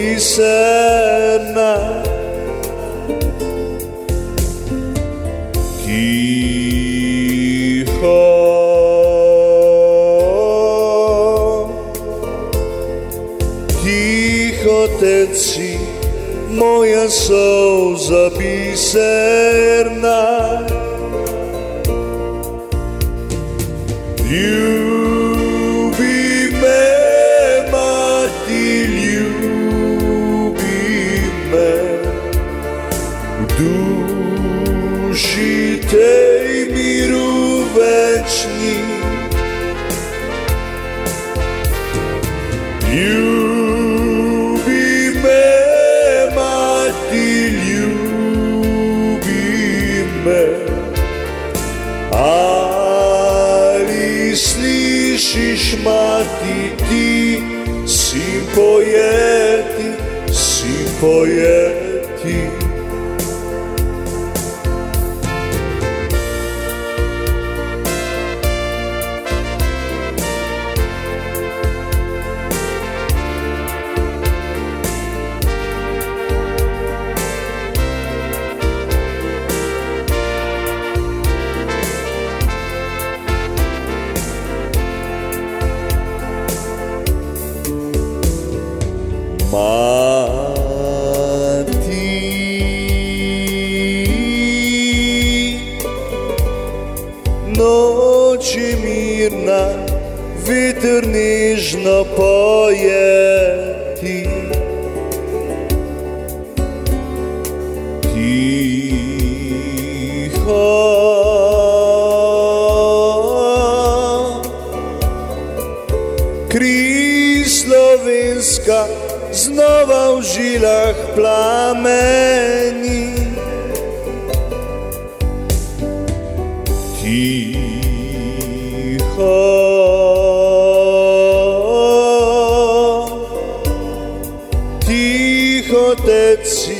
biserna. Ticho, ticho teci moja solza biserna. Ljubi me, mati, ljubi me, u duši tej miru večni. Ljubi me, mati, ljubi me, ali slišiš, mati, ti sin pojeti, sin pojeti. Mati, noć je mirna, veter nežno poje ti. Tiho, kri slovenska znova v žilah plameni. Tiho, tiho teci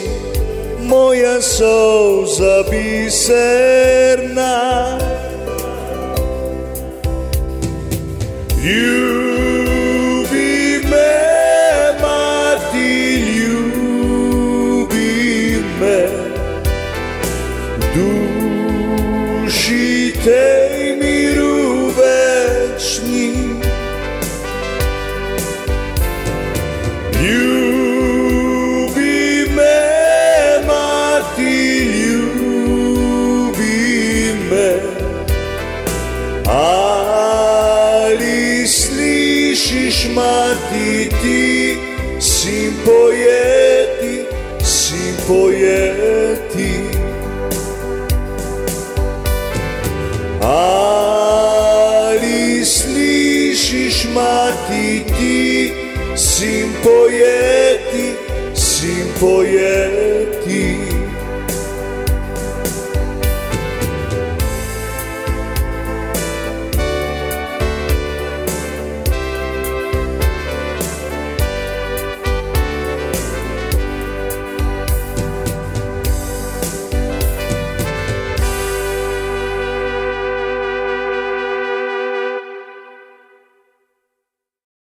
moja solza biserna. Ljubi me, mati, ljubi me, duši tej miru večni. Ljubi me, mati, ljubi me, ali slišiš, mati, ti sin pojeti, sin pojeti. Ali slišiš, mati, ti sin pojeti, sin pojeti.